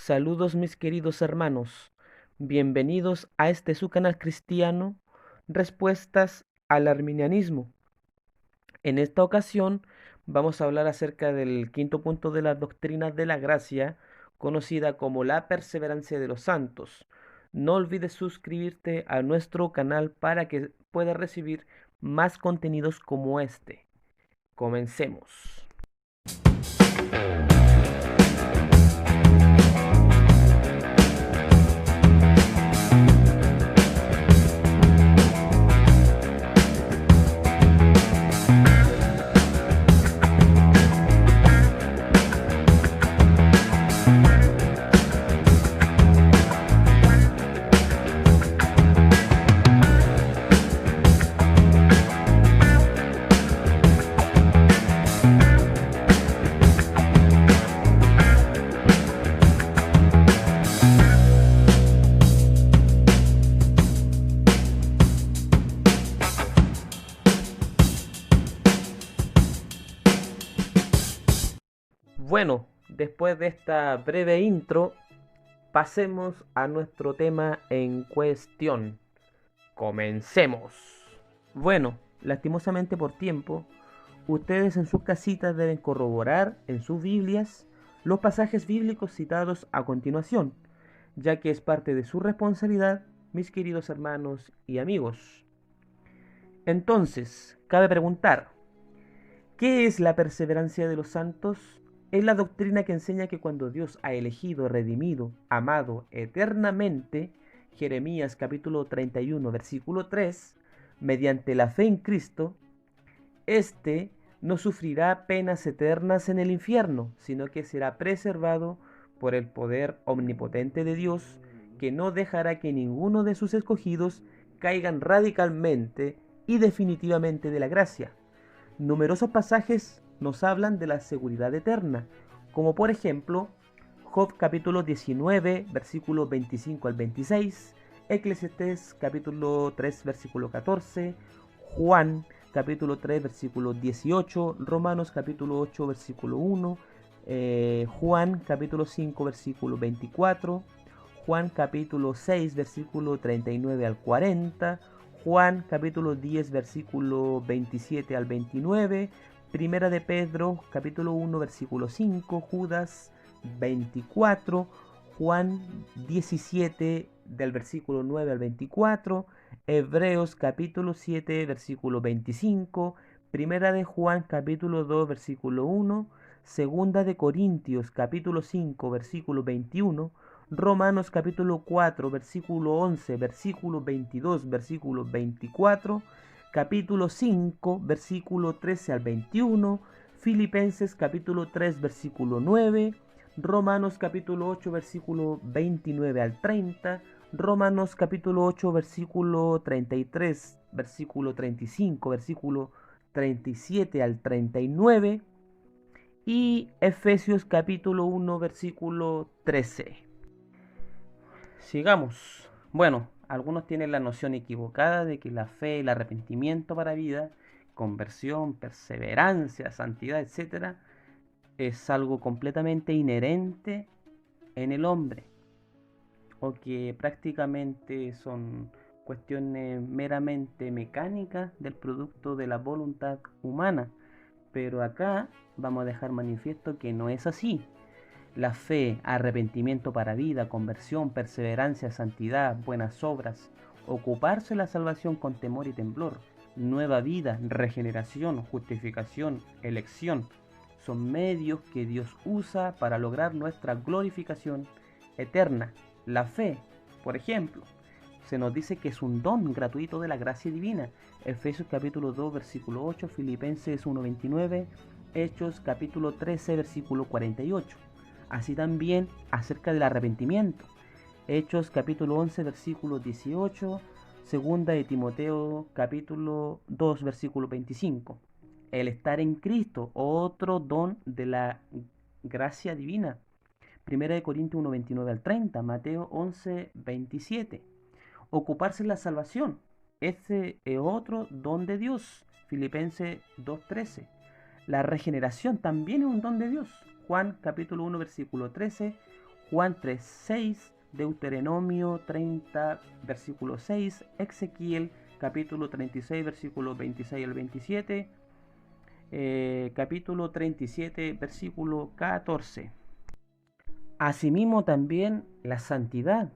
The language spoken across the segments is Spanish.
Saludos mis queridos hermanos, bienvenidos a este su canal cristiano, Respuestas al Arminianismo. En esta ocasión vamos a hablar acerca del quinto punto de las doctrinas de la gracia, conocida como la perseverancia de los santos. No olvides suscribirte a nuestro canal para que puedas recibir más contenidos como este. Comencemos. Bueno, después de esta breve intro, pasemos a nuestro tema en cuestión. Comencemos. Bueno, lastimosamente por tiempo, ustedes en sus casitas deben corroborar en sus Biblias los pasajes bíblicos citados a continuación, ya que es parte de su responsabilidad, mis queridos hermanos y amigos. Entonces, cabe preguntar, ¿qué es la perseverancia de los santos? Es la doctrina que enseña que cuando Dios ha elegido, redimido, amado eternamente, Jeremías capítulo 31, versículo 3, mediante la fe en Cristo, éste no sufrirá penas eternas en el infierno, sino que será preservado por el poder omnipotente de Dios, que no dejará que ninguno de sus escogidos caigan radicalmente y definitivamente de la gracia. Numerosos pasajes nos hablan de la seguridad eterna, como por ejemplo Job capítulo 19, versículos 25 al 26, Eclesiastés capítulo 3, versículo 14, Juan capítulo 3, versículo 18, Romanos capítulo 8, versículo 1, Juan capítulo 5, versículo 24, Juan capítulo 6, versículo 39 al 40, Juan capítulo 10, versículo 27 al 29, Primera de Pedro capítulo 1, versículo 5, Judas 24, Juan 17 del versículo 9 al 24, Hebreos capítulo 7, versículo 25, Primera de Juan capítulo 2, versículo 1, Segunda de Corintios capítulo 5, versículo 21, Romanos capítulo 4, versículo 11, versículo 22, versículo 24, capítulo 5, versículo 13 al 21, Filipenses capítulo 3, versículo 9, Romanos capítulo 8, versículo 29 al 30, Romanos capítulo 8, versículo 33, versículo 35, versículo 37 al 39 y Efesios capítulo 1, versículo 13. Sigamos. Bueno, algunos tienen la noción equivocada de que la fe, el arrepentimiento para vida, conversión, perseverancia, santidad, etcétera, es algo completamente inherente en el hombre, o que prácticamente son cuestiones meramente mecánicas del producto de la voluntad humana. Pero acá vamos a dejar manifiesto que no es así. La fe, arrepentimiento para vida, conversión, perseverancia, santidad, buenas obras, ocuparse de la salvación con temor y temblor, nueva vida, regeneración, justificación, elección, son medios que Dios usa para lograr nuestra glorificación eterna. La fe, por ejemplo, se nos dice que es un don gratuito de la gracia divina. Efesios capítulo 2, versículo 8, Filipenses 1:29, Hechos capítulo 13, versículo 48. Así también acerca del arrepentimiento. Hechos capítulo 11, versículo 18, segunda de Timoteo capítulo 2, versículo 25. El estar en Cristo, otro don de la gracia divina. Primera de Corintios 1, 29 al 30, Mateo 11, 27. Ocuparse en la salvación. Ese es otro don de Dios. Filipenses 2:13. La regeneración también es un don de Dios. Juan capítulo 1 versículo 13. Juan 3:6, Deuteronomio 30, versículo 6, Ezequiel capítulo 36, versículos 26 al 27, capítulo 37, versículo 14. Asimismo también la santidad,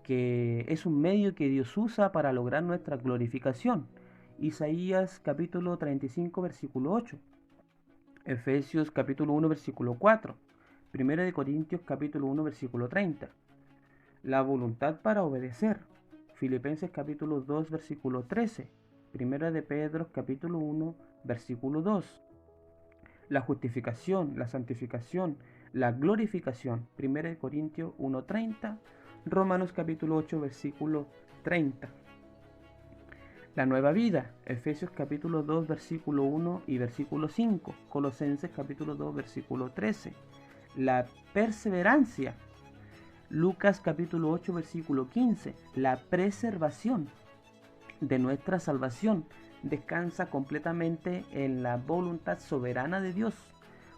que es un medio que Dios usa para lograr nuestra glorificación. Isaías capítulo 35, versículo 8. Efesios capítulo 1, versículo 4. Primera de Corintios capítulo 1, versículo 30. La voluntad para obedecer. Filipenses capítulo 2, versículo 13. Primera de Pedro capítulo 1, versículo 2. La justificación, la santificación, la glorificación. Primera de Corintios 1, 30. Romanos capítulo 8, versículo 30. La nueva vida, Efesios capítulo 2, versículo 1 y versículo 5. Colosenses capítulo 2, versículo 13. La perseverancia, Lucas capítulo 8, versículo 15. La preservación de nuestra salvación descansa completamente en la voluntad soberana de Dios.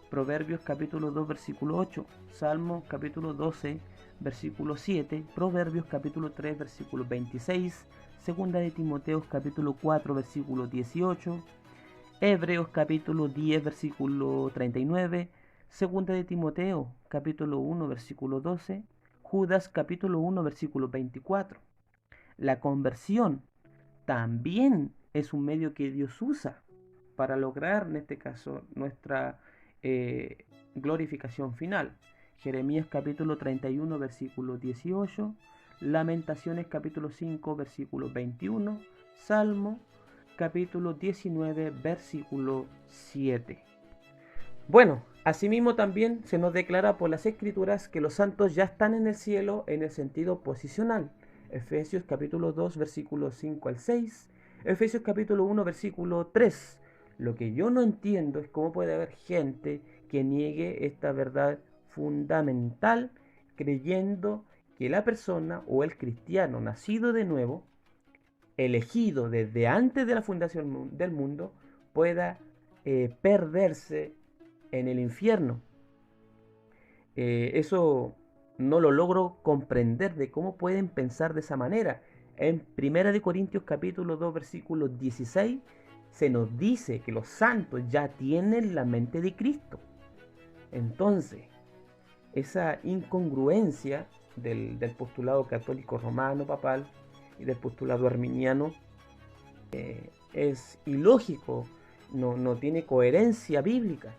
Proverbios capítulo 2, versículo 8. Salmos capítulo 12, versículo 7. Proverbios capítulo 3, versículo 26. Segunda de Timoteo capítulo 4, versículo 18. Hebreos capítulo 10, versículo 39. Segunda de Timoteo capítulo 1, versículo 12. Judas capítulo 1, versículo 24. La conversión también es un medio que Dios usa para lograr, en este caso, nuestra glorificación final. Jeremías capítulo 31, versículo 18. Lamentaciones capítulo 5, versículo 21. Salmo capítulo 19, versículo 7. Bueno, asimismo también se nos declara por las Escrituras que los santos ya están en el cielo en el sentido posicional. Efesios capítulo 2, versículo 5 al 6. Efesios capítulo 1, versículo 3. Lo que yo no entiendo es cómo puede haber gente que niegue esta verdad fundamental creyendo que la persona o el cristiano nacido de nuevo, elegido desde antes de la fundación del mundo, pueda perderse en el infierno. Eso no lo logro comprender de cómo pueden pensar de esa manera. En 1 Corintios capítulo 2, versículo 16, se nos dice que los santos ya tienen la mente de Cristo. Entonces, esa incongruencia del postulado católico romano papal y del postulado arminiano es ilógico, no tiene coherencia bíblica.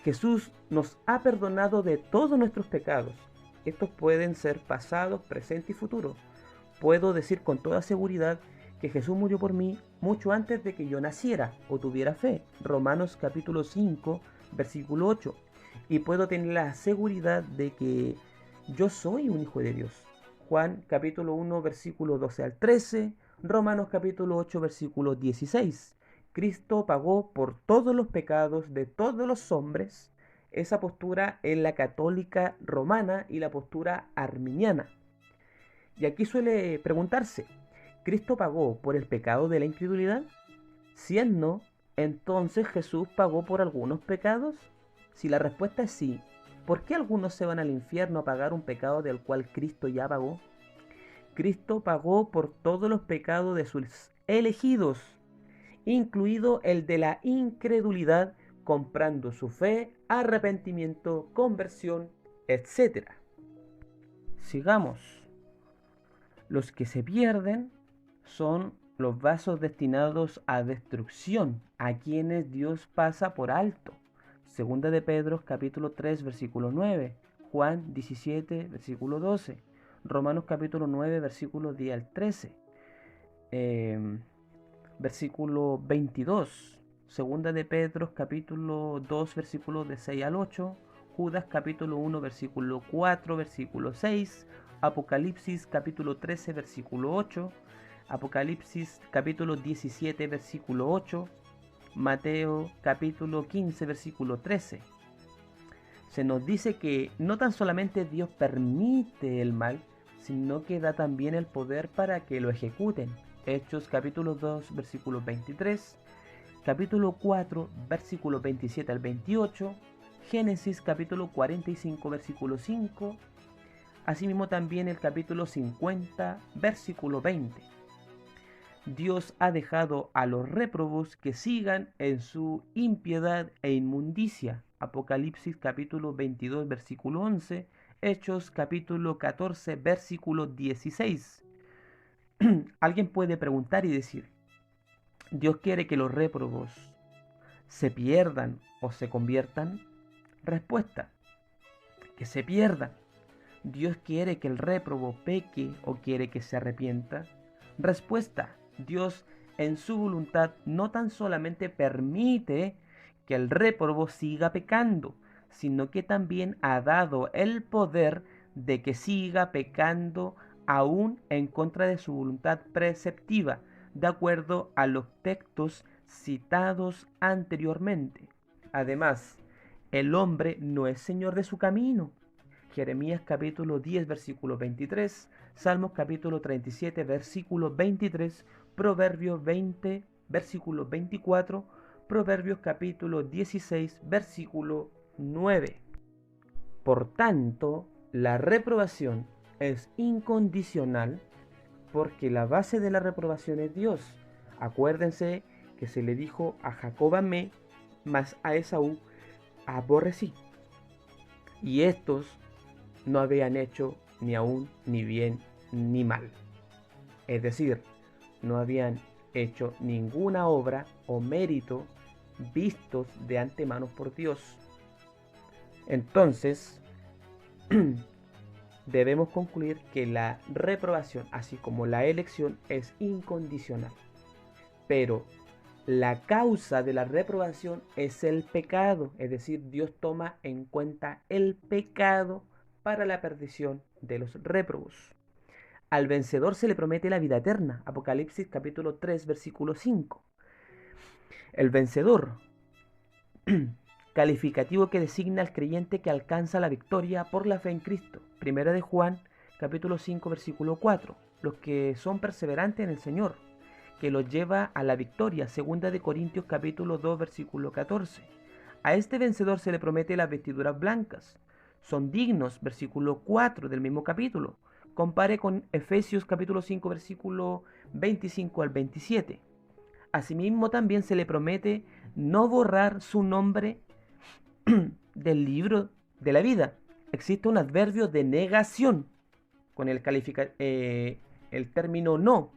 Jesús nos ha perdonado de todos nuestros pecados. Estos pueden ser pasados, presentes y futuros. Puedo decir con toda seguridad que Jesús murió por mí mucho antes de que yo naciera o tuviera fe. Romanos capítulo 5, versículo 8. Y puedo tener la seguridad de que yo soy un hijo de Dios. Juan capítulo 1, versículo 12 al 13. Romanos capítulo 8, versículo 16. Cristo pagó por todos los pecados de todos los hombres. Esa postura es la católica romana y la postura arminiana. Y aquí suele preguntarse, ¿Cristo pagó por el pecado de la incredulidad? Si es no, entonces Jesús pagó por algunos pecados. Si la respuesta es sí, ¿por qué algunos se van al infierno a pagar un pecado del cual Cristo ya pagó? Cristo pagó por todos los pecados de sus elegidos, incluido el de la incredulidad, comprando su fe, arrepentimiento, conversión, etc. Sigamos. Los que se pierden son los vasos destinados a destrucción, a quienes Dios pasa por alto. Segunda de Pedro, capítulo 3, versículo 9. Juan 17, versículo 12. Romanos capítulo 9, versículo 10 al 13. Versículo 22. Segunda de Pedro, capítulo 2, versículos de 6 al 8. Judas capítulo 1, versículo 4, versículo 6. Apocalipsis capítulo 13, versículo 8. Apocalipsis capítulo 17, versículo 8. Mateo capítulo 15, versículo 13. Se nos dice que no tan solamente Dios permite el mal, sino que da también el poder para que lo ejecuten. Hechos capítulo 2, versículo 23. Capítulo 4, versículo 27 al 28. Génesis capítulo 45, versículo 5. Asimismo también el capítulo 50, versículo 20. Dios ha dejado a los réprobos que sigan en su impiedad e inmundicia. Apocalipsis capítulo 22, versículo 11. Hechos capítulo 14, versículo 16. Alguien puede preguntar y decir, ¿Dios quiere que los réprobos se pierdan o se conviertan? Respuesta, que se pierdan. ¿Dios quiere que el réprobo peque o quiere que se arrepienta? Respuesta, Dios en su voluntad no tan solamente permite que el réprobo siga pecando, sino que también ha dado el poder de que siga pecando aún en contra de su voluntad preceptiva, de acuerdo a los textos citados anteriormente. Además, el hombre no es señor de su camino. Jeremías capítulo 10, versículo 23, Salmos capítulo 37, versículo 23, Proverbios 20, versículo 24, Proverbios capítulo 16, versículo 9. Por tanto, la reprobación es incondicional porque la base de la reprobación es Dios. Acuérdense que se le dijo a Jacob amé, mas a Esaú aborrecí. Y estos no habían hecho ni aún ni bien ni mal. Es decir, no habían hecho ninguna obra o mérito vistos de antemano por Dios. Entonces, debemos concluir que la reprobación, así como la elección, es incondicional. Pero la causa de la reprobación es el pecado, es decir, Dios toma en cuenta el pecado para la perdición de los réprobos. Al vencedor se le promete la vida eterna. Apocalipsis capítulo 3, versículo 5. El vencedor, calificativo que designa al creyente que alcanza la victoria por la fe en Cristo. Primera de Juan capítulo 5, versículo 4. Los que son perseverantes en el Señor, que los lleva a la victoria. Segunda de Corintios capítulo 2, versículo 14. A este vencedor se le promete las vestiduras blancas. Son dignos, versículo 4 del mismo capítulo. Compare con Efesios capítulo 5, versículo 25 al 27. Asimismo también se le promete no borrar su nombre del libro de la vida. Existe un adverbio de negación con el término no.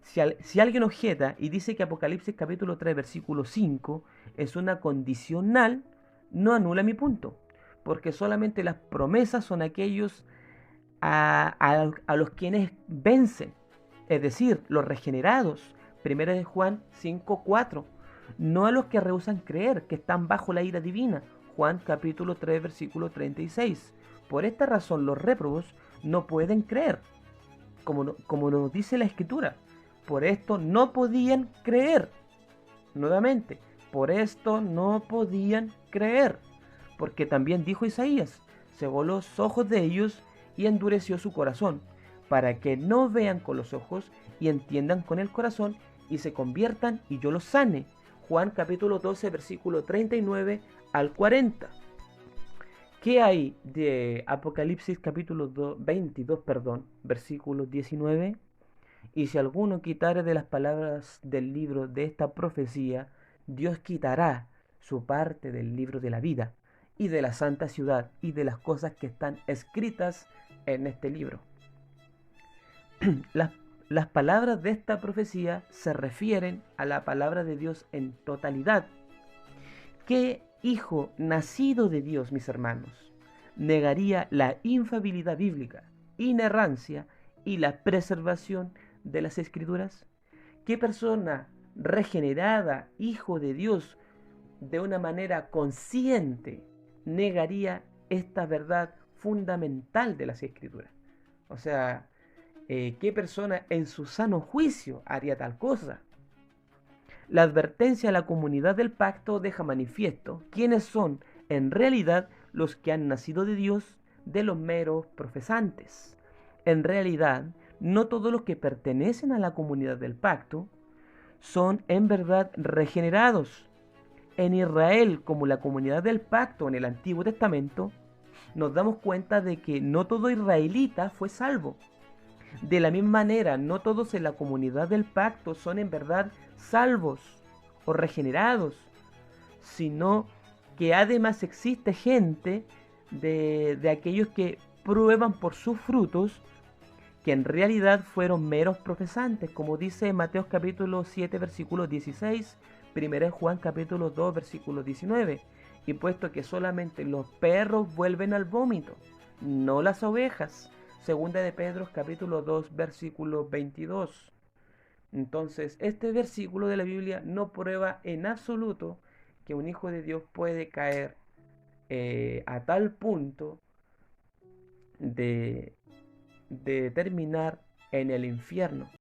Si alguien objeta y dice que Apocalipsis capítulo 3, versículo 5 es una condicional, no anula mi punto, porque solamente las promesas son aquellos a los quienes vencen, es decir, los regenerados. Primera de Juan 5:4, no a los que rehúsan creer, que están bajo la ira divina. Juan capítulo 3, versículo 36. Por esta razón los réprobos no pueden creer, como nos dice la Escritura. Por esto no podían creer. Nuevamente, por esto no podían creer. Porque también dijo Isaías, cegó los ojos de ellos y endureció su corazón, para que no vean con los ojos y entiendan con el corazón y se conviertan y yo los sane. Juan capítulo 12, versículo 39 al 40. ¿Qué hay de Apocalipsis capítulo 22, versículo 19? Y si alguno quitare de las palabras del libro de esta profecía, Dios quitará su parte del libro de la vida y de la santa ciudad y de las cosas que están escritas en este libro. Las palabras de esta profecía se refieren a la palabra de Dios en totalidad. ¿Qué hijo nacido de Dios, mis hermanos, negaría la infalibilidad bíblica, inerrancia y la preservación de las Escrituras? ¿Qué persona regenerada, hijo de Dios, de una manera consciente, negaría esta verdad fundamental de las Escrituras? O sea, ¿qué persona en su sano juicio haría tal cosa? La advertencia a la comunidad del pacto deja manifiesto quiénes son en realidad los que han nacido de Dios de los meros profesantes. En realidad, no todos los que pertenecen a la comunidad del pacto son en verdad regenerados. En Israel, como la comunidad del pacto en el Antiguo Testamento, nos damos cuenta de que no todo israelita fue salvo. De la misma manera, no todos en la comunidad del pacto son en verdad salvos o regenerados, sino que además existe gente de aquellos que prueban por sus frutos que en realidad fueron meros profesantes, como dice Mateo capítulo 7 versículo 16, 1 Juan capítulo 2 versículo 19, y puesto que solamente los perros vuelven al vómito, no las ovejas, segunda de Pedro capítulo 2 versículo 22. Entonces, este versículo de la Biblia no prueba en absoluto que un hijo de Dios puede caer a tal punto de terminar en el infierno.